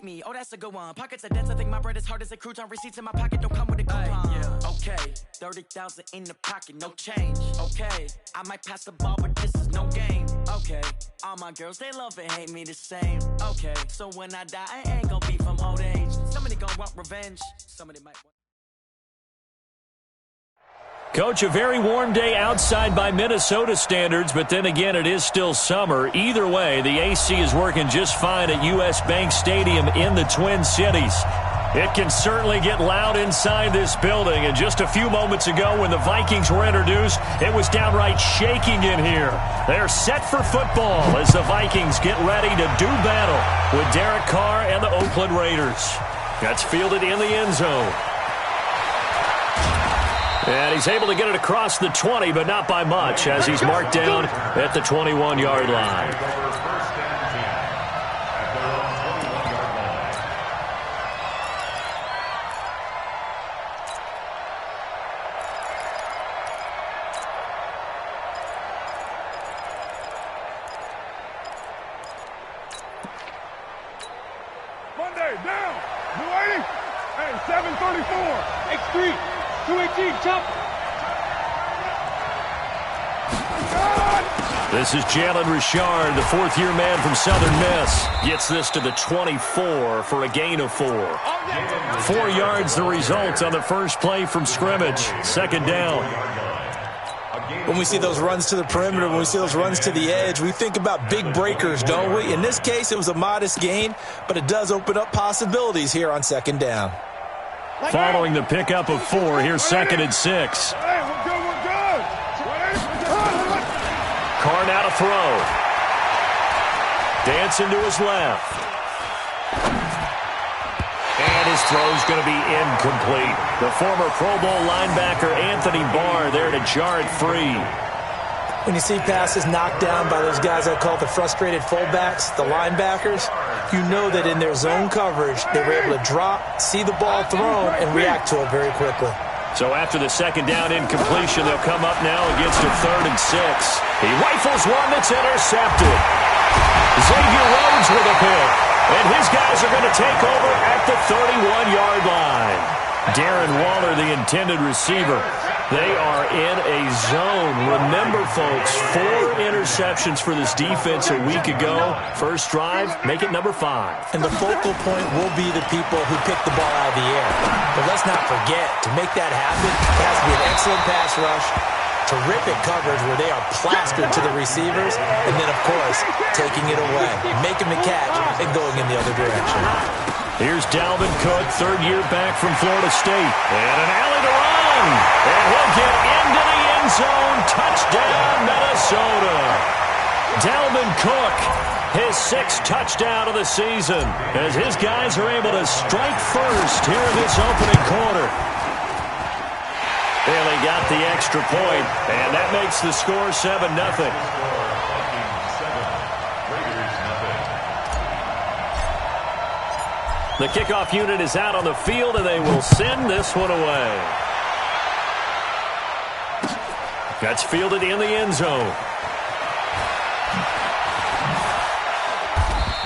me. Oh, that's a good one. Pockets are dense. I think my bread is hard as a crouton. Receipts in my pocket don't come with a coupon. Yeah. Okay, 30,000 in the pocket, no change. Okay, I might pass the ball, but this is no game. Okay, all my girls, they love and hate me the same. Okay, so when I die, I ain't gonna be from old age. Somebody gonna want revenge. Somebody might want... Coach, a very warm day outside by Minnesota standards, but then again, it is still summer. Either way, the AC is working just fine at U.S. Bank Stadium in the Twin Cities. It can certainly get loud inside this building, and just a few moments ago when the Vikings were introduced, it was downright shaking in here. They're set for football as the Vikings get ready to do battle with Derek Carr and the Oakland Raiders. That's fielded in the end zone. And he's able to get it across the 20, but not by much, as he's marked down at the 21-yard line. Monday, down, 280, hey, 734, X3. 218, chop. This is Jalen Richard, the fourth-year man from Southern Miss. Gets this to the 24 for a gain of 4. 4 yards the result on the first play from scrimmage. Second down. When we see those runs to the perimeter, when we see those runs to the edge, we think about big breakers, don't we? In this case, it was a modest gain, but it does open up possibilities here on second down. Following the pickup of 4, here's 2nd and 6. Hey, we're good. Carr now to throw. Dancing to his left. And his throw's going to be incomplete. The former Pro Bowl linebacker Anthony Barr there to jar it free. When you see passes knocked down by those guys I call the frustrated fullbacks, the linebackers, you know that in their zone coverage, they were able to drop, see the ball thrown, and react to it very quickly. So after the second down incompletion, they'll come up now against a 3rd and 6. He rifles one that's intercepted. Xavier Rhodes with a pick. And his guys are going to take over at the 31-yard line. Darren Waller, the intended receiver. They are in a zone. Remember, folks, 4 interceptions for this defense a week ago. First drive, make it number 5. And the focal point will be the people who pick the ball out of the air. But let's not forget, to make that happen, it has to be an excellent pass rush, terrific coverage where they are plastered to the receivers, and then, of course, taking it away, making the catch, and going in the other direction. Here's Dalvin Cook, 3rd-year back from Florida State. And an alley to run. And he'll get into the end zone. Touchdown, Minnesota. Dalvin Cook, his 6th touchdown of the season, as his guys are able to strike first here in this opening quarter. And they got the extra point, and that makes the score 7-0. The kickoff unit is out on the field, and they will send this one away. That's fielded in the end zone.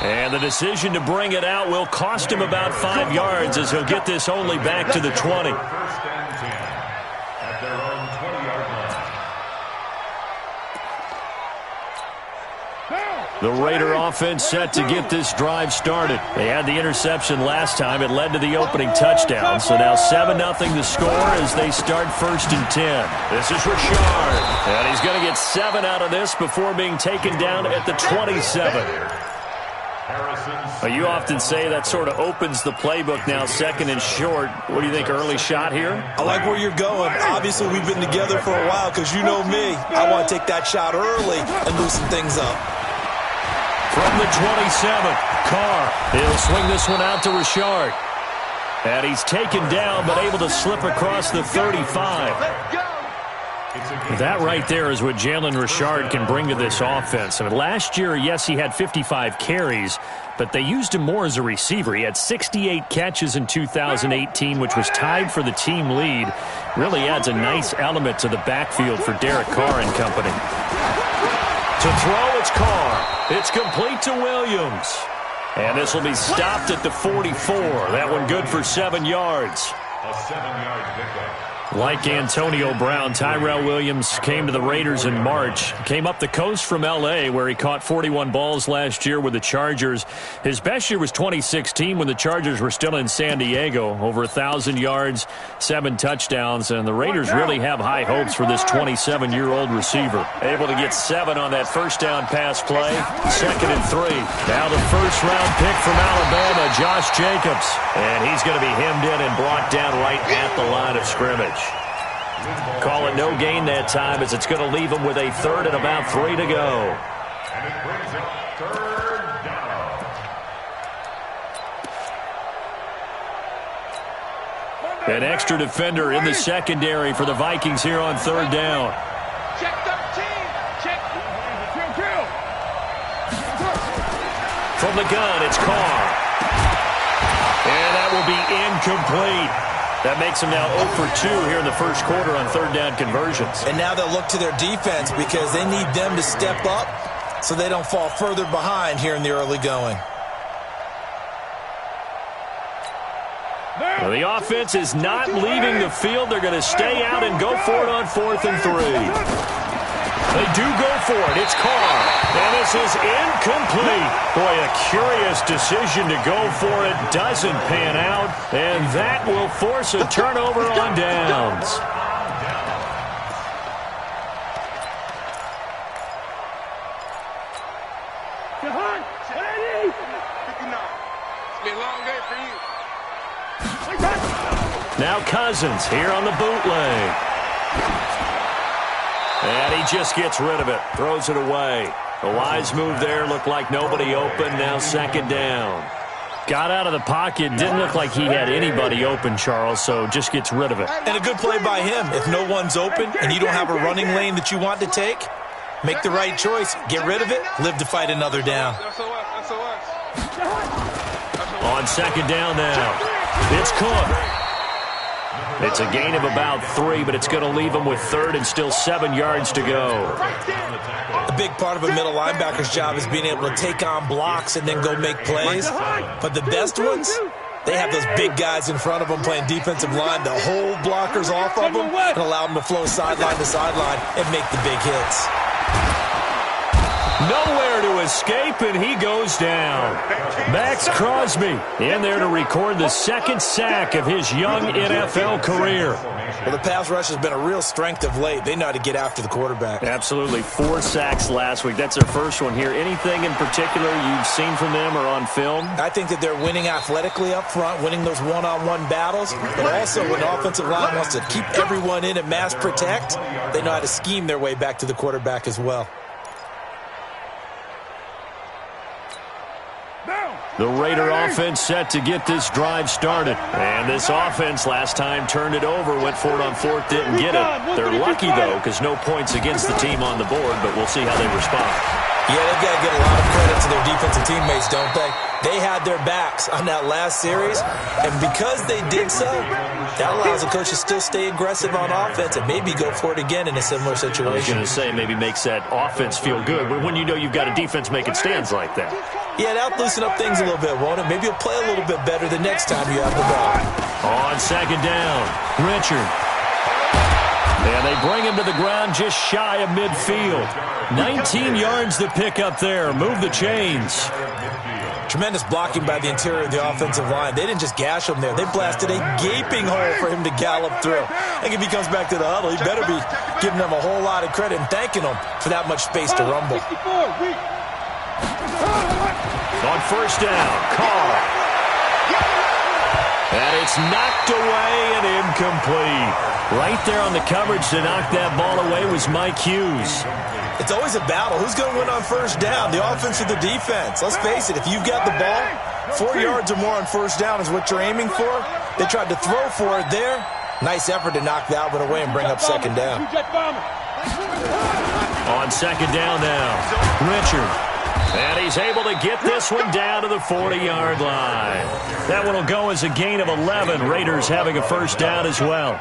And the decision to bring it out will cost him about 5 yards, as he'll get this only back to the 20. The Raider offense set to get this drive started. They had the interception last time. It led to the opening touchdown. So now 7-0 the score as they start 1st and 10. This is Richard. And he's going to get 7 out of this before being taken down at the 27. You often say that sort of opens the playbook now, 2nd and short. What do you think, early shot here? I like where you're going. Obviously, we've been together for a while because you know me. I want to take that shot early and loosen things up. From the 27, Carr. He'll swing this one out to Richard. And he's taken down, but able to slip across the 35. That right there is what Jalen Richard can bring to this offense. I mean, last year, yes, he had 55 carries, but they used him more as a receiver. He had 68 catches in 2018, which was tied for the team lead. Really adds a nice element to the backfield for Derek Carr and company. To throw, it's Carr. It's complete to Williams. And this will be stopped at the 44. That one good for 7 yards. A 7-yard pickup. Like Antonio Brown, Tyrell Williams came to the Raiders in March. Came up the coast from L.A., where he caught 41 balls last year with the Chargers. His best year was 2016 when the Chargers were still in San Diego. Over 1,000 yards, 7 touchdowns, and the Raiders really have high hopes for this 27-year-old receiver. Able to get 7 on that first down pass play. 2nd and 3. Now the first-round pick from Alabama, Josh Jacobs. And he's going to be hemmed in and brought down right at the line of scrimmage. Call it no gain that time, as it's going to leave him with a 3rd and about 3 to go. And it brings it 3rd down. An extra defender in the secondary for the Vikings here on 3rd down. Check 13. Check. Kill. From the gun, it's Carr. And that will be incomplete. That makes them now 0 for 2 here in the first quarter on 3rd down conversions. And now they'll look to their defense because they need them to step up so they don't fall further behind here in the early going. Well, the offense is not leaving the field. They're going to stay out and go for it on 4th and 3. They do go for it. It's Carr. And this is incomplete. Boy, a curious decision to go for it. Doesn't pan out. And that will force a turnover on downs. It's been a long day for you. Now Cousins here on the bootleg. And he just gets rid of it. Throws it away. A wise move there. Looked like nobody open. Now 2nd down. Got out of the pocket. Didn't look like he had anybody open, Charles, so just gets rid of it. And a good play by him. If no one's open and you don't have a running lane that you want to take, make the right choice. Get rid of it. Live to fight another down. On 2nd down now. It's Cook. It's a gain of about 3, but it's going to leave him with 3rd and still 7 yards to go. A big part of a middle linebacker's job is being able to take on blocks and then go make plays. But the best ones, they have those big guys in front of them playing defensive line to hold blockers off of them and allow them to flow sideline to sideline and make the big hits. Nowhere to escape, and he goes down. Max Crosby in there to record the 2nd sack of his young NFL career. Well, the pass rush has been a real strength of late. They know how to get after the quarterback. Absolutely. 4 sacks last week. That's their first one here. Anything in particular you've seen from them or on film? I think that they're winning athletically up front, winning those one-on-one battles. But also when the offensive line wants to keep everyone in and mass protect, they know how to scheme their way back to the quarterback as well. The Raider offense set to get this drive started. And this offense last time turned it over, went for it on 4th, didn't get it. They're lucky, though, because no points against the team on the board, but we'll see how they respond. Yeah, they've got to give a lot of credit to their defensive teammates, don't they? They had their backs on that last series, and because they did so, that allows the coach to still stay aggressive on offense and maybe go for it again in a similar situation. I was going to say, maybe makes that offense feel good, but when you know you've got a defense making stands like that. Yeah, that'll loosen up things a little bit, won't it? Maybe you'll play a little bit better the next time you have the ball. On 2nd down, Richard. And they bring him to the ground just shy of midfield. 19 yards to pick up there. Move the chains. Tremendous blocking by the interior of the offensive line. They didn't just gash him there. They blasted a gaping hole for him to gallop through. I think if he comes back to the huddle, he better be giving them a whole lot of credit and thanking them for that much space to rumble. On 1st down, Carr. And it's knocked away and incomplete. Right there on the coverage to knock that ball away was Mike Hughes. It's always a battle. Who's going to win on 1st down, the offense or the defense? Let's face it, if you've got the ball, 4 yards or more on 1st down is what you're aiming for. They tried to throw for it there. Nice effort to knock that one away and bring up 2nd down. On 2nd down now, Richard. And he's able to get this one down to the 40-yard line. That one will go as a gain of 11. Raiders having a 1st down as well.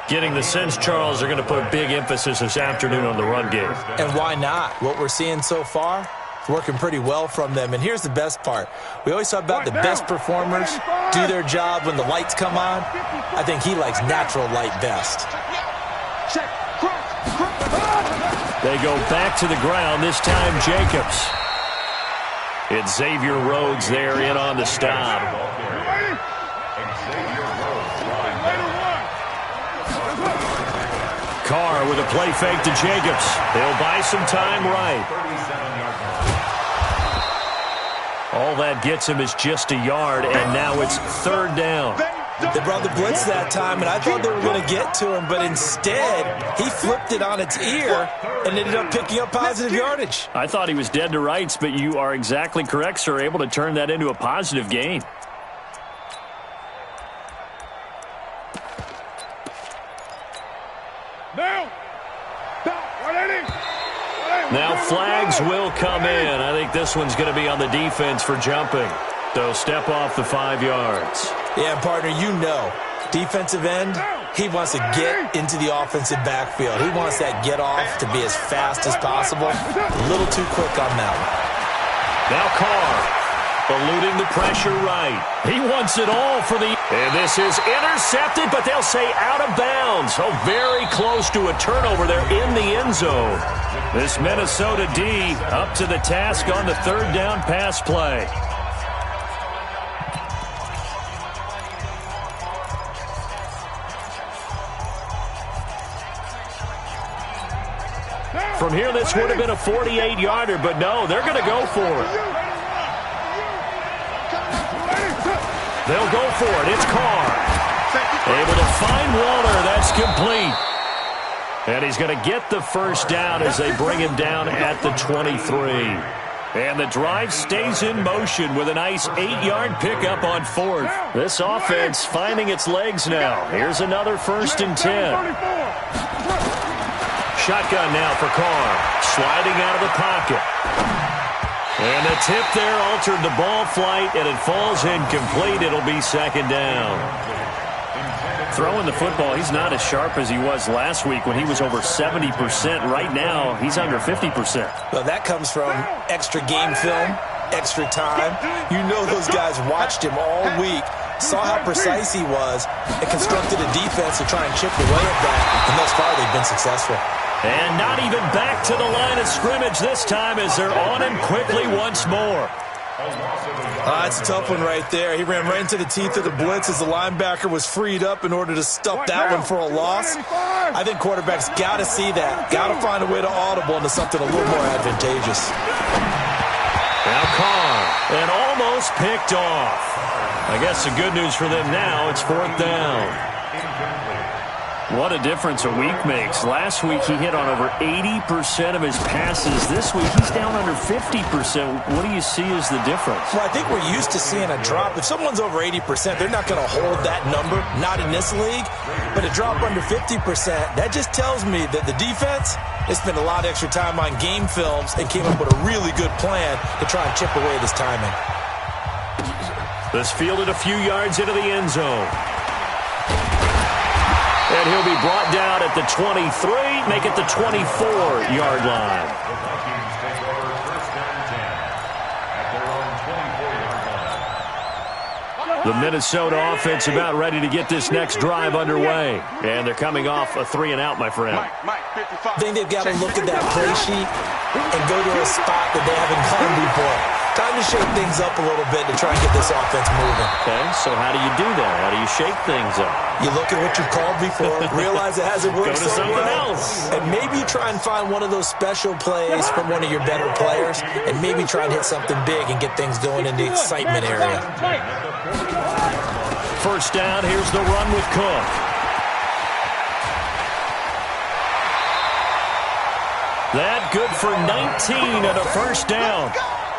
Getting the sense, Charles, they're going to put a big emphasis this afternoon on the run game. And why not? What we're seeing so far, working pretty well from them. And here's the best part. We always talk about the best performers do their job when the lights come on. I think he likes natural light best. They go back to the ground, this time Jacobs. It's Xavier Rhodes there in on the stop. Carr with a play fake to Jacobs. They'll buy some time right. All that gets him is just a yard, and now it's third down. They brought the blitz that time, and I thought they were going to get to him, but instead, he flipped it on its ear and ended up picking up positive yardage. I thought he was dead to rights, but you are exactly correct, sir, able to turn that into a positive gain. Now flags will come in. I think this one's going to be on the defense for jumping. So step off the 5 yards. Yeah, partner, you know, defensive end, he wants to get into the offensive backfield. He wants that get off to be as fast as possible. A little too quick on that one. Now Carr, eluding the pressure right. He wants it all for the... And this is intercepted, but they'll say out of bounds. Oh, very close to a turnover there in the end zone. This Minnesota D up to the task on the third down pass play. From here, this would have been a 48-yarder, but no, they're going to go for it. They'll go for it. It's Carr. Able to find Waller. That's complete. And he's going to get the first down as they bring him down at the 23. And the drive stays in motion with a nice 8-yard pickup on fourth. This offense finding its legs now. Here's another 1st and 10. Shotgun now for Carr. Sliding out of the pocket. And the tip there altered the ball flight, and it falls incomplete. It'll be second down. Throwing the football, he's not as sharp as he was last week when he was over 70%. Right now, he's under 50%. Well, that comes from extra game film, extra time. You know those guys watched him all week, saw how precise he was, and constructed a defense to try and chip away at that. And thus far, they've been successful. And not even back to the line of scrimmage this time as they're on him quickly once more. That's a tough one right there. He ran right into the teeth of the blitz as the linebacker was freed up in order to stuff that one for a loss. I think quarterbacks got to see that. Got to find a way to audible into something a little more advantageous. Now Carr, and almost picked off. I guess the good news for them now, it's fourth down. What a difference a week makes. Last week he hit on over 80% of his passes. This week he's down under 50%. What do you see as the difference? Well, I think we're used to seeing a drop. If someone's over 80%, they're not going to hold that number. Not in this league. But a drop under 50%, that just tells me that the defense, they spent a lot of extra time on game films and came up with a really good plan to try and chip away at his timing. This fielded a few yards into the end zone. And he'll be brought down at the 23, make it the 24-yard line. The Minnesota offense about ready to get this next drive underway. And they're coming off a 3-and-out, my friend. I think they've got to look at that play sheet and go to a spot that they haven't gone before. Time to shake things up a little bit to try and get this offense moving. Okay, so how do you do that? How do you shake things up? You look at what you've called before, realize it hasn't worked Go to something else. And maybe try and find one of those special plays from one of your better players, and maybe try and hit something big and get things going in the excitement area. First down, here's the run with Cook. That good for 19 and a first down.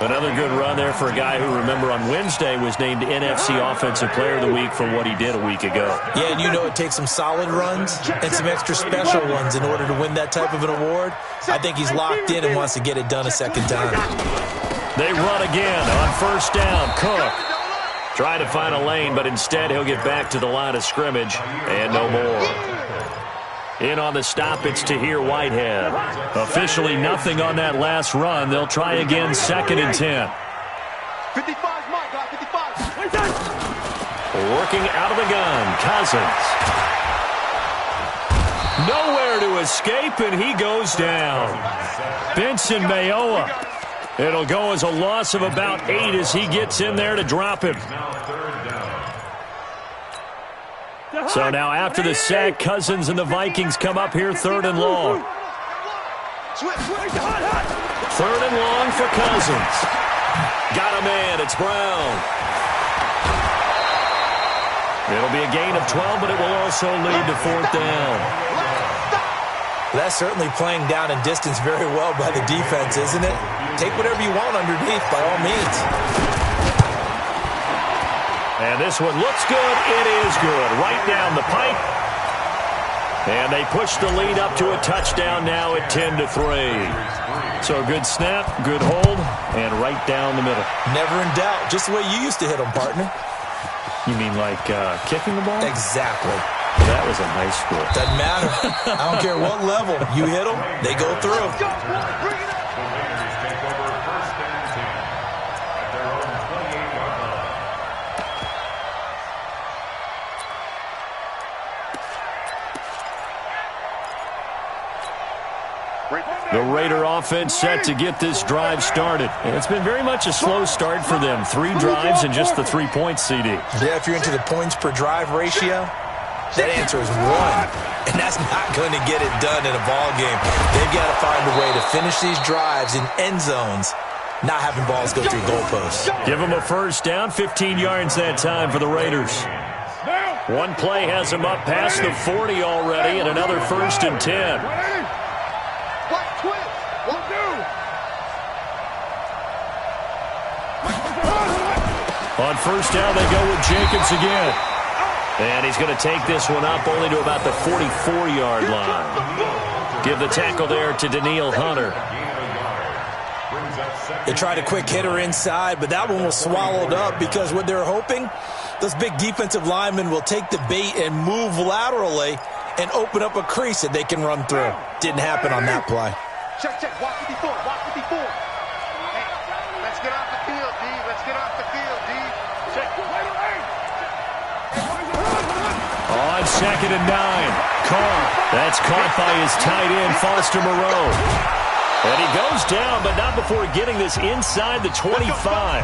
Another good run there for a guy who, remember, on Wednesday was named NFC Offensive Player of the Week for what he did a week ago. Yeah, and you know it takes some solid runs and some extra special ones in order to win that type of an award. I think he's locked in and wants to get it done a second time. They run again on first down. Cook trying to find a lane, but instead he'll get back to the line of scrimmage and no more. In on the stop, it's Tahir Whitehead. Officially nothing on that last run. They'll try again, 2nd and 10. 55's my guy, 55. Working out of the gun, Cousins. Nowhere to escape, and he goes down. Benson Mayowa. It'll go as a loss of about 8 as he gets in there to drop him. So now after the sack, Cousins and the Vikings come up here 3rd and long. 3rd and long for Cousins. Got a man, it's Brown. It'll be a gain of 12, but it will also lead to 4th down. That's certainly playing down and distance very well by the defense, isn't it? Take whatever you want underneath, by all means. And this one looks good. It is good. Right down the pipe. And they push the lead up to a touchdown now at 10-3. So good snap, good hold, and right down the middle. Never in doubt. Just the way you used to hit them, partner. You mean like kicking the ball? Exactly. That was in high school. Doesn't matter. I don't care what level. You hit them, they go through. The Raider offense set to get this drive started. And it's been very much a slow start for them. 3 drives and just the 3 points, CD. Yeah, if you're into the points per drive ratio, that answer is 1. And that's not going to get it done in a ball game. They've got to find a way to finish these drives in end zones, not having balls go through goalposts. Give them a first down, 15 yards that time for the Raiders. One play has them up past the 40 already, and another 1st and 10. On first down, they go with Jacobs again. And he's going to take this one up only to about the 44-yard line. Give the tackle there to Daniil Hunter. They tried a quick hitter inside, but that one was swallowed up because what they're hoping, those big defensive linemen will take the bait and move laterally and open up a crease that they can run through. Didn't happen on that play. Check, walk 54, walk 54. Hey, let's get off the field, D. Let's get off the field, D. Check. On 2nd and 9, Carr. That's caught by his tight end, Foster Moreau. And he goes down, but not before getting this inside the 25.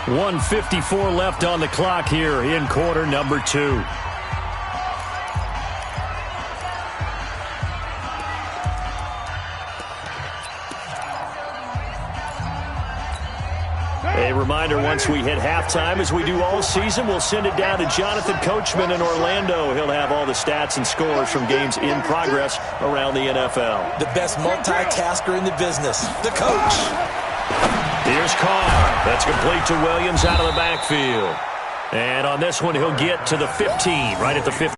1:54 left on the clock here in quarter number 2. A reminder, once we hit halftime, as we do all season, we'll send it down to Jonathan Coachman in Orlando. He'll have all the stats and scores from games in progress around the NFL. The best multitasker in the business, the coach. Here's Carr. That's complete to Williams out of the backfield. And on this one, he'll get to the 15, right at the 15.